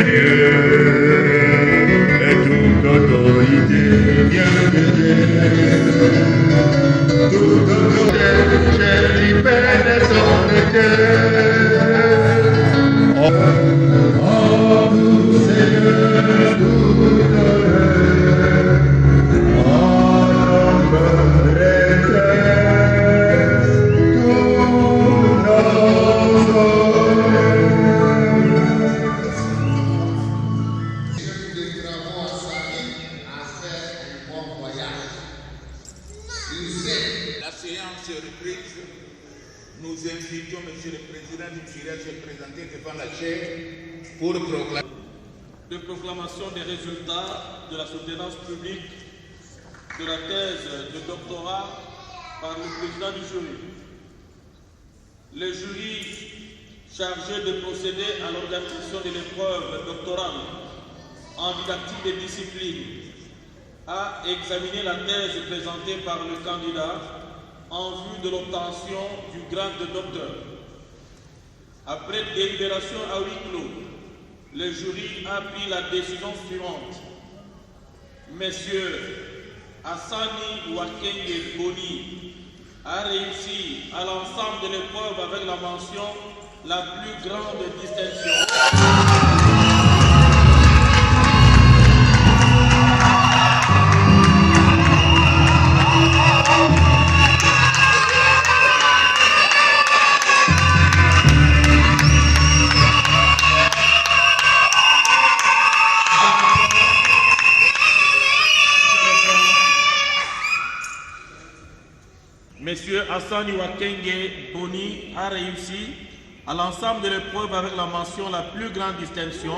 et toute autorité vient de Dieu. Toute autorité libère son cœur. Oh, nous Seigneur, nous donnons en retraite tous nos La séance est reprise. Nous invitons M. le Président du jury à se présenter devant la chaire pour proclamer. De proclamation des résultats de la soutenance publique de la thèse de doctorat par le président du jury. Le jury chargé de procéder à l'organisation de l'épreuve doctorale en didactique des disciplines a examiné la thèse présentée par le candidat en vue de l'obtention du grade de docteur. Après délibération à huis clos, le jury a pris la décision suivante. Messieurs Hassani Wakenge Boni a réussi à l'ensemble de l'épreuve avec la mention la plus grande distinction. Monsieur Hassani Wakenge Boni a réussi à l'ensemble de l'épreuve avec la mention la plus grande distinction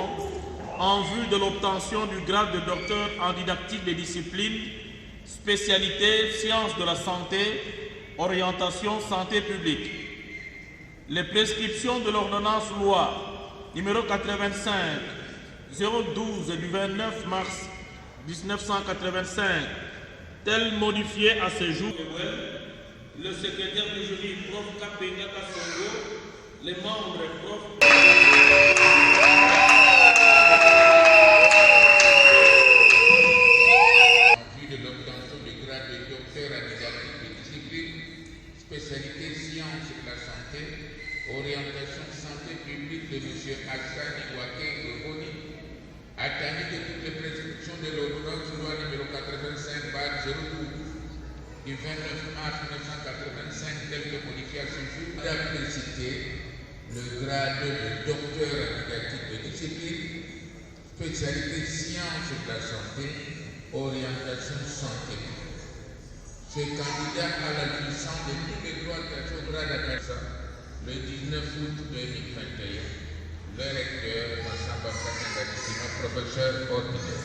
en vue de l'obtention du grade de docteur en didactique des disciplines, spécialité sciences de la santé, orientation santé publique. Les prescriptions de l'ordonnance loi numéro 85 012 du 29 mars 1985, telle modifiée à ce jour. Le secrétaire du jury, Prof. Kapenya Kasongo, les membres, Prof. En vue de l'obtention du grade de docteur en didactique des disciplines, spécialité sciences de la santé, orientation santé publique de M. Hassani Wakenge Boni, atteint que toutes les prescriptions de l'ordonnance loi numéro 85/012 du 29 mars 1985, telle que modifiée à ce jour, a précité le grade de docteur en didactique de discipline, spécialité sciences de la santé, orientation santé. Ce candidat a la licence de tous les droits d'accès au grade à le 19 août 2021. Le recteur, Massamba Kassanga, professeur ordinaire.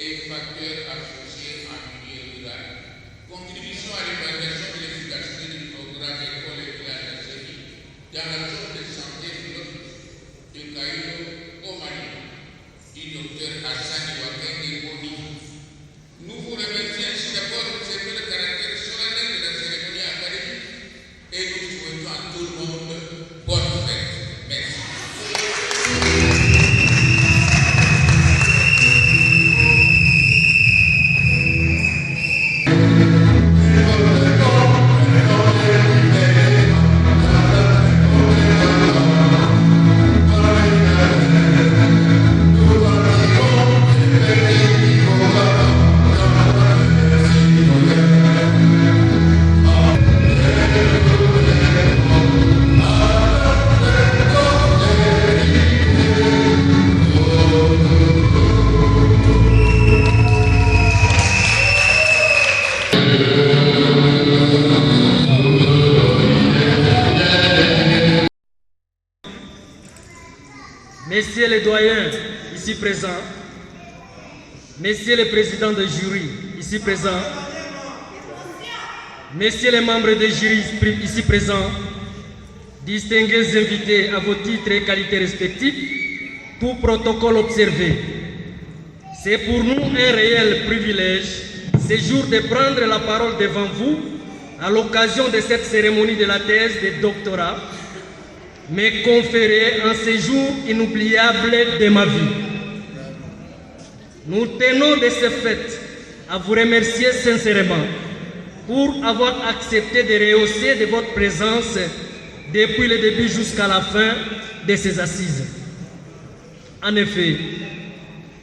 et facteurs associés en milieu rural. Contribution à l'évaluation de l'efficacité du programme École et village de Série dans la zone de santé de Caïro au Mali, du docteur Hassan Iwaken et Boni. Nous vous remercions ainsi d'abord pour observer le caractère solennel de la cérémonie académique et nous souhaitons à tout le monde bonne fête. Merci. Messieurs les doyens ici présents, Messieurs les présidents de jury ici présents, Messieurs les membres de jury ici présents, distingués invités à vos titres et qualités respectifs, tout protocole observé. C'est pour nous un réel privilège ce jour de prendre la parole devant vous à l'occasion de cette cérémonie de la thèse de doctorat, me conférer un séjour inoubliable de ma vie. Nous tenons de ce fait à vous remercier sincèrement pour avoir accepté de rehausser de votre présence depuis le début jusqu'à la fin de ces assises. En effet,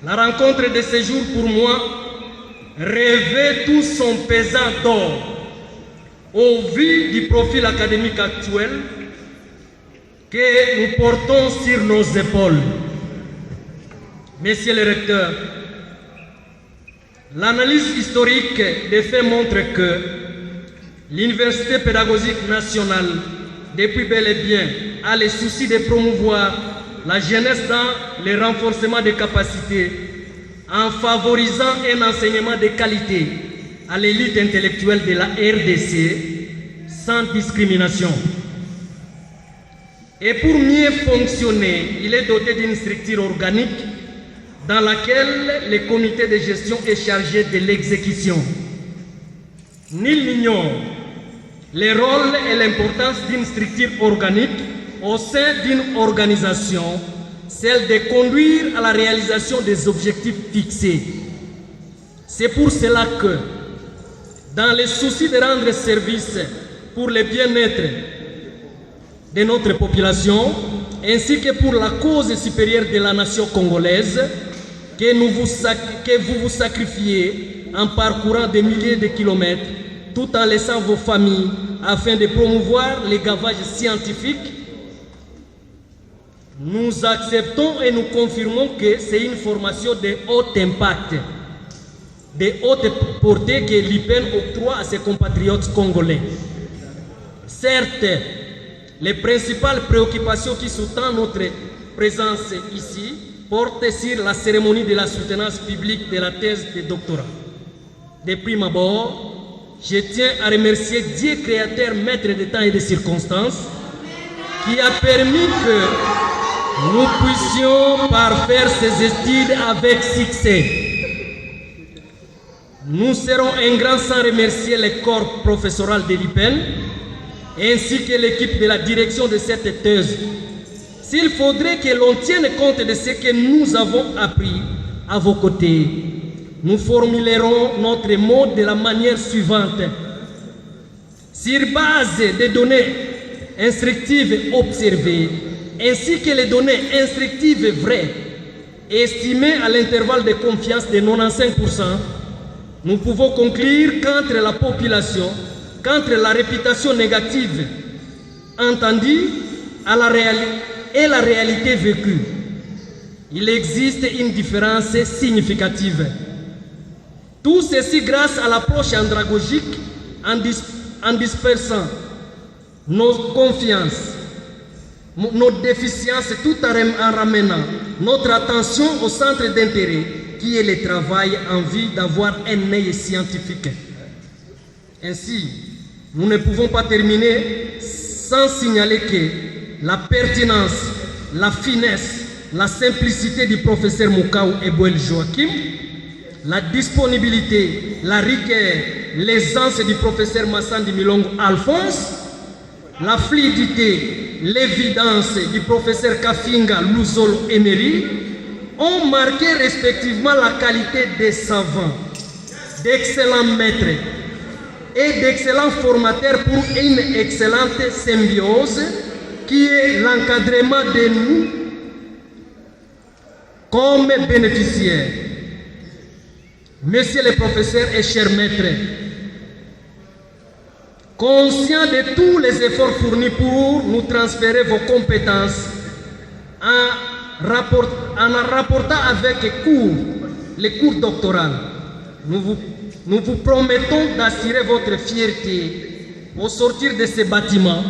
la rencontre de ce jour pour moi revêt tout son pesant d'or au vu du profil académique actuel que nous portons sur nos épaules. Messieurs les recteurs, l'analyse historique des faits montre que l'Université pédagogique nationale, depuis bel et bien, a le souci de promouvoir la jeunesse dans le renforcement des capacités en favorisant un enseignement de qualité à l'élite intellectuelle de la RDC sans discrimination. Et pour mieux fonctionner, il est doté d'une structure organique dans laquelle le comité de gestion est chargé de l'exécution. Nul n'ignore le rôle et l'importance d'une structure organique au sein d'une organisation, celle de conduire à la réalisation des objectifs fixés. C'est pour cela que, dans le souci de rendre service pour le bien-être de notre population, ainsi que pour la cause supérieure de la nation congolaise, que vous vous sacrifiez en parcourant des milliers de kilomètres, tout en laissant vos familles, afin de promouvoir les gavages scientifiques. Nous acceptons et nous confirmons que c'est une formation de haut impact, de haute portée que l'IPEN octroie à ses compatriotes congolais. Certes, les principales préoccupations qui sous-tendent notre présence ici portent sur la cérémonie de la soutenance publique de la thèse de doctorat. De prime abord, je tiens à remercier Dieu créateur, maître de temps et de circonstances, qui a permis que nous puissions parfaire ces études avec succès. Nous serons ingrats sans remercier le corps professoral de l'IPEN, ainsi que l'équipe de la direction de cette thèse. S'il faudrait que l'on tienne compte de ce que nous avons appris à vos côtés, nous formulerons notre mot de la manière suivante. Sur base des données instructives observées, ainsi que les données instructives vraies, estimées à l'intervalle de confiance de 95%, nous pouvons conclure qu'entre la population, qu'entre la réputation négative entendue et la réalité vécue, il existe une différence significative. Tout ceci grâce à l'approche andragogique en dispersant nos confiances, nos déficiences, tout en ramenant notre attention au centre d'intérêt qui est le travail en vue d'avoir un œil scientifique. Ainsi, nous ne pouvons pas terminer sans signaler que la pertinence, la finesse, la simplicité du professeur Moukau Ebouel Joachim, la disponibilité, la rigueur, l'aisance du professeur Massandi Milongo Alphonse, la fluidité, l'évidence du professeur Kafinga Luzolo Emery ont marqué respectivement la qualité des savants, d'excellents maîtres et d'excellents formateurs pour une excellente symbiose qui est l'encadrement de nous comme bénéficiaires. Messieurs les professeurs et chers maîtres, conscients de tous les efforts fournis pour nous transférer vos compétences en rapportant avec les cours doctorales, nous vous promettons d'assurer votre fierté au sortir de ces bâtiments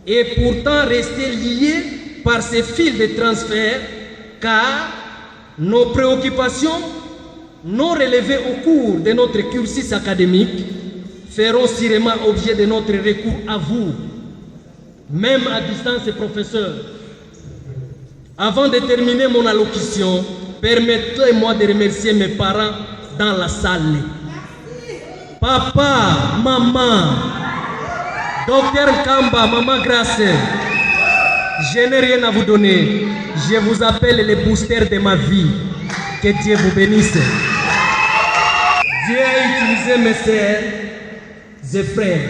et pourtant rester liés par ces fils de transfert, car nos préoccupations non relevées au cours de notre cursus académique feront sûrement objet de notre recours à vous, même à distance, professeur. Avant de terminer mon allocution, permettez-moi de remercier mes parents dans la salle. Papa, maman, docteur Kamba, maman Grace, je n'ai rien à vous donner. Je vous appelle les boosters de ma vie. Que Dieu vous bénisse. Dieu a utilisé mes sœurs et frères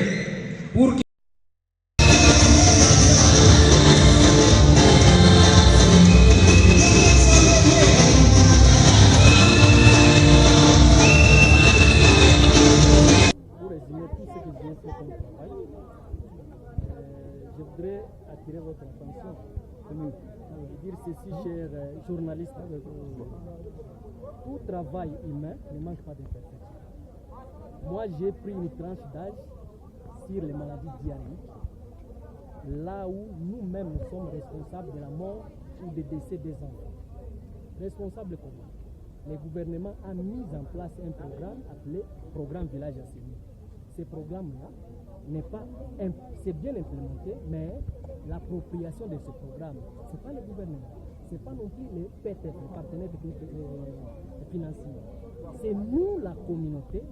pour que je voudrais attirer votre attention. Dire ceci, chers journalistes, tout travail humain ne manque pas d'imperfection. Moi, j'ai pris une tranche d'âge sur les maladies diarrhéiques, là où nous-mêmes nous sommes responsables de la mort ou des décès des enfants. Responsables comment? Le gouvernement a mis en place un programme appelé Programme Village Assaini. Ce programme-là c'est bien implémenté, mais l'appropriation de ce programme, ce n'est pas le gouvernement, ce n'est pas non plus les PTF, les partenaires financiers. C'est nous, la communauté,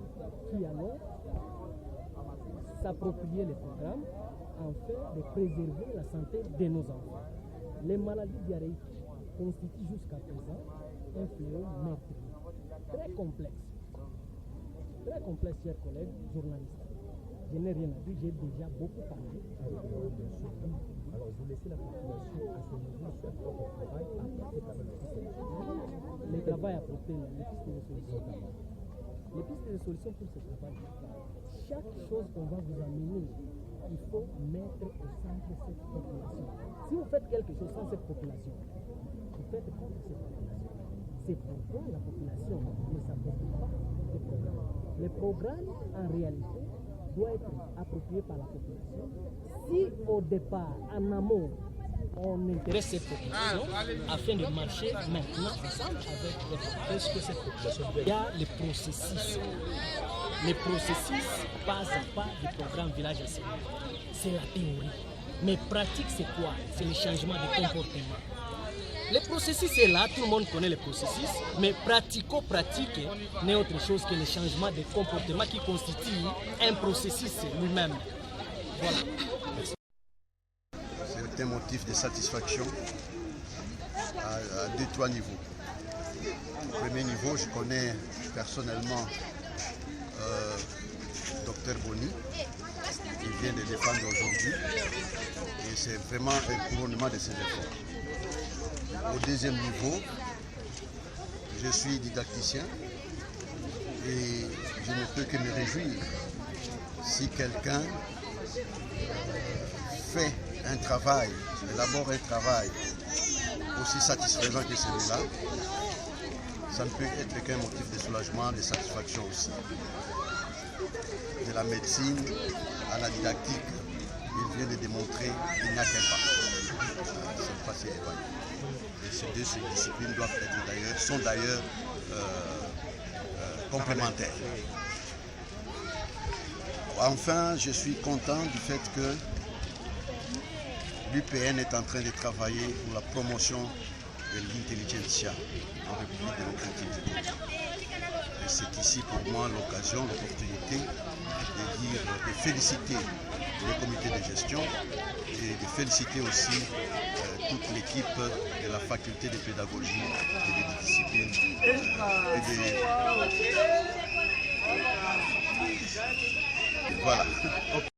qui allons s'approprier le programme afin de préserver la santé de nos enfants. Les maladies diarrhéiques constituent jusqu'à présent un fléau meurtrier, très complexe, chers collègues journalistes. Je n'ai rien à dire, j'ai déjà beaucoup parlé. Alors, vous laissez la population à ce niveau sur votre travail à apporter quand même des solutions. Le travail à apporter les pistes de solutions. Les pistes de solutions pour ce travail. Chaque chose qu'on va vous amener, il faut mettre au centre cette population. Si vous faites quelque chose sans cette population, vous faites contre cette population. C'est pourquoi la population ne s'approprie pas des programmes. Les programmes, en réalité, doit être approprié par la population. Si au départ, en amont, on intéresse cette population afin de marcher maintenant ensemble avec les populations que cette population, il y a les processus. Les processus pas à pas du programme Village Assaini. C'est la théorie. Mais pratique, c'est quoi? C'est le changement de comportement. Le processus est là, tout le monde connaît le processus, mais pratico-pratique n'est autre chose que le changement de comportement qui constitue un processus lui-même. Voilà. C'est un motif de satisfaction à 2-3 niveaux. Au premier niveau, je connais personnellement Dr Boni, qui vient de défendre aujourd'hui, et c'est vraiment un couronnement de ses efforts. Au deuxième niveau, je suis didacticien et je ne peux que me réjouir si quelqu'un fait un travail, élabore un travail aussi satisfaisant que celui-là. Ça ne peut être qu'un motif de soulagement, de satisfaction aussi. De la médecine à la didactique, il vient de démontrer qu'il n'y a qu'un pas. C'est passé éloigné. Et ces deux disciplines doivent être sont d'ailleurs complémentaires. Enfin, je suis content du fait que l'UPN est en train de travailler pour la promotion de l'intelligentsia en République démocratique du Congo. Et c'est ici pour moi l'occasion, l'opportunité de féliciter le comité de gestion et de féliciter aussi toute l'équipe de la faculté de pédagogie et de discipline voilà.